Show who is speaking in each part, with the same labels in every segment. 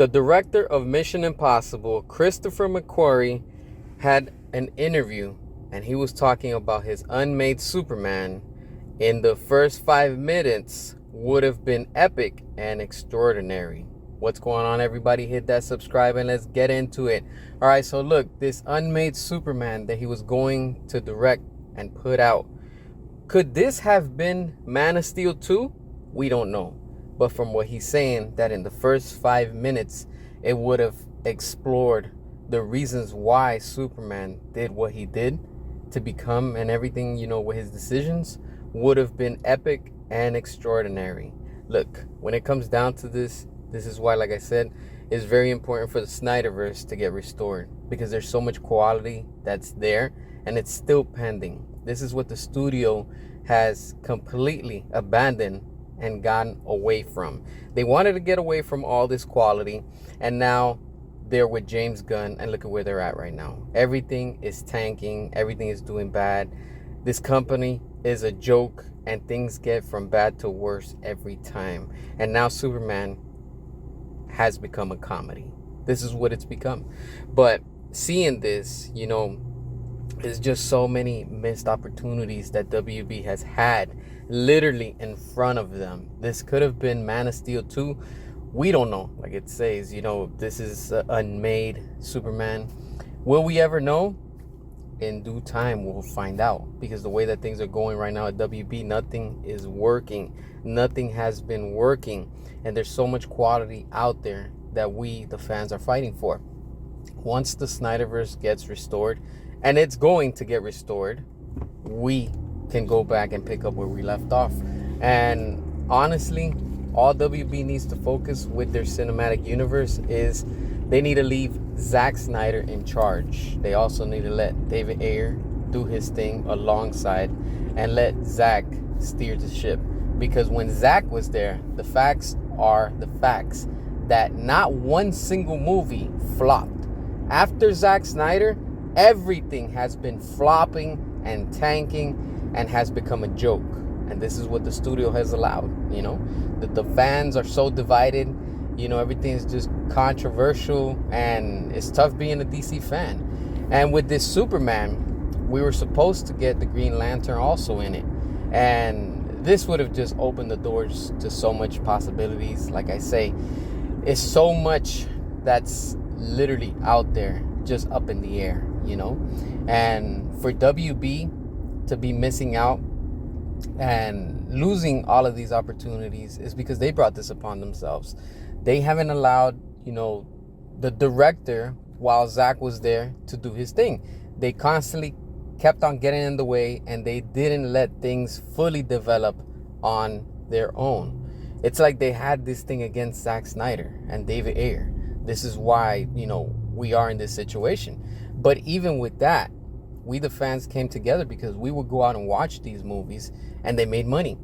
Speaker 1: The director of Mission Impossible, Christopher McQuarrie, had an interview, and he was talking about his unmade Superman. In the first 5 minutes would have been epic and extraordinary. What's going on, everybody? Hit that subscribe and let's get into it. All right, so look, this unmade Superman that he was going to direct and put out, could this have been Man of Steel 2? We don't know. But from what he's saying, that in the first 5 minutes, it would have explored the reasons why Superman did what he did to become, and everything, with his decisions, would have been epic and extraordinary. Look, when it comes down to this is why, like I said, it's very important for the Snyderverse to get restored, because there's so much quality that's there and it's still pending. This is what the studio has completely abandoned and gotten away from. They wanted to get away from all this quality, and now they're with James Gunn, and look at where they're at right now. Everything is tanking, everything is doing bad. This company is a joke, and things get from bad to worse every time. And now Superman has become a comedy. This is what it's become. But seeing this, there's just so many missed opportunities that WB has had literally in front of them. This could have been Man of Steel 2. We don't know. Like it says, this is unmade Superman. Will we ever know? In due time, we'll find out. Because the way that things are going right now at WB, nothing is working. Nothing has been working. And there's so much quality out there that we, the fans, are fighting for. Once the Snyderverse gets restored, and it's going to get restored, we can go back and pick up where we left off. And honestly, all WB needs to focus with their cinematic universe is they need to leave Zack Snyder in charge. They also need to let David Ayer do his thing alongside and let Zack steer the ship. Because when Zack was there, the facts are the facts that not one single movie flopped. After Zack Snyder, everything has been flopping and tanking and has become a joke. And this is what the studio has allowed. The fans are so divided. Everything is just controversial, and it's tough being a DC fan. And with this Superman, we were supposed to get the Green Lantern also in it. And this would have just opened the doors to so much possibilities. Like I say, it's so much that's literally out there, just up in the air, And for WB to be missing out and losing all of these opportunities is because they brought this upon themselves. They haven't allowed, the director, while Zack was there, to do his thing. They constantly kept on getting in the way, and they didn't let things fully develop on their own. It's like they had this thing against Zack Snyder and David Ayer. This is why, we are in this situation. But even with that, we the fans came together because we would go out and watch these movies, and they made money.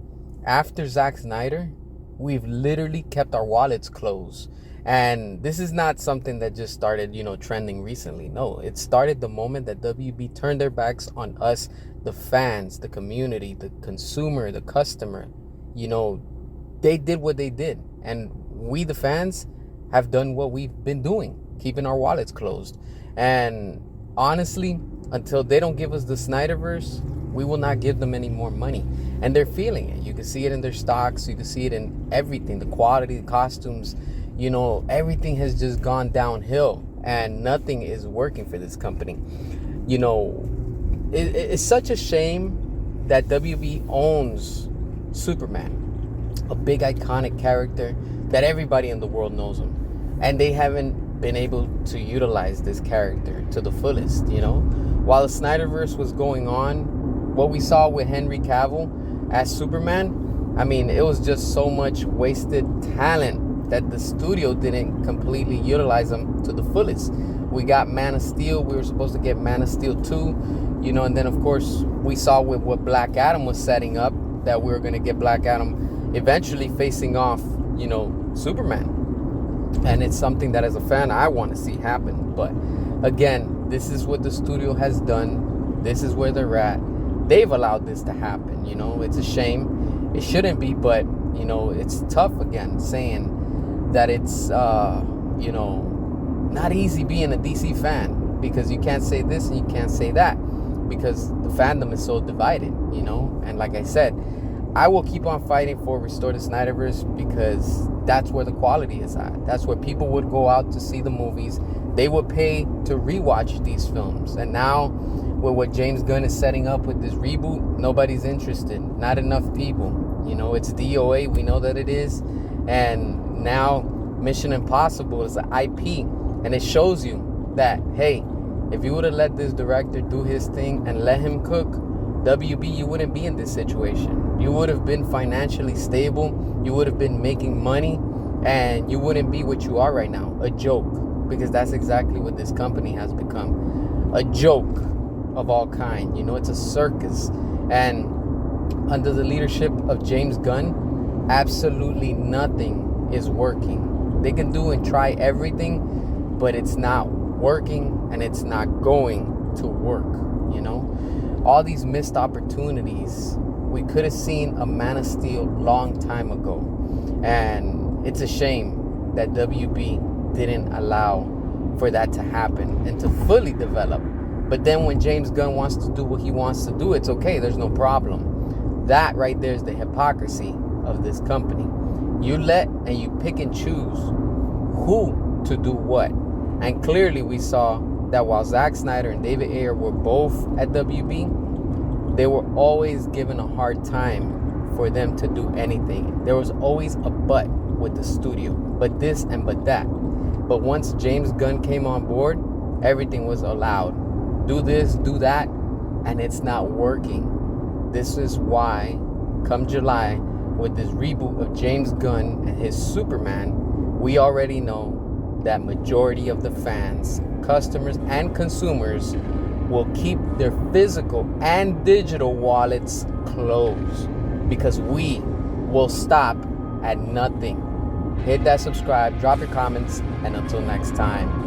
Speaker 1: After Zack Snyder, we've literally kept our wallets closed. And this is not something that just started, trending recently. No, it started the moment that WB turned their backs on us, the fans, the community, the consumer, the customer. They did what they did. And we, the fans, have done what we've been doing, keeping our wallets closed. And honestly, until they don't give us the Snyderverse, we will not give them any more money. And they're feeling it. You can see it in their stocks. You can see it in everything. The quality, the costumes, everything has just gone downhill. And nothing is working for this company. It's such a shame that WB owns Superman, a big iconic character that everybody in the world knows him. And they haven't been able to utilize this character to the fullest, While the Snyderverse was going on, what we saw with Henry Cavill as Superman, it was just so much wasted talent that the studio didn't completely utilize them to the fullest. We got Man of Steel. We were supposed to get Man of Steel 2, and then, of course, we saw with what Black Adam was setting up that we were going to get Black Adam eventually facing off, Superman. And it's something that, as a fan, I want to see happen. But again, this is what the studio has done. This is where they're at. They've allowed this to happen. It's a shame. It shouldn't be, but it's tough again saying that it's not easy being a DC fan, because you can't say this and you can't say that, because the fandom is so divided, And like I said, I will keep on fighting for Restore the Snyderverse, because that's where the quality is at. That's where people would go out to see the movies. They would pay to rewatch these films. And now, with what James Gunn is setting up with this reboot, nobody's interested. Not enough people. It's DOA. We know that it is. And now Mission Impossible is an IP. And it shows you that, hey, if you would have let this director do his thing and let him cook, WB, you wouldn't be in this situation. You would have been financially stable. You would have been making money. And you wouldn't be what you are right now, a joke. Because that's exactly what this company has become. A joke of all kind. It's a circus. And under the leadership of James Gunn, absolutely nothing is working. They can do and try everything, but it's not working, and it's not going to work. All these missed opportunities. We could have seen a Man of Steel long time ago. And it's a shame that WB didn't allow for that to happen and to fully develop. But then when James Gunn wants to do what he wants to do, it's okay. There's no problem. That right there is the hypocrisy of this company. You let and you pick and choose who to do what. And clearly we saw that while Zack Snyder and David Ayer were both at WB, they were always given a hard time for them to do anything. There was always a but with the studio. But this and but that. But once James Gunn came on board, everything was allowed. Do this, do that, and it's not working. This is why, come July, with this reboot of James Gunn and his Superman, we already know that majority of the fans, customers, and consumers will keep their physical and digital wallets closed, because we will stop at nothing. Hit that subscribe, drop your comments, and until next time.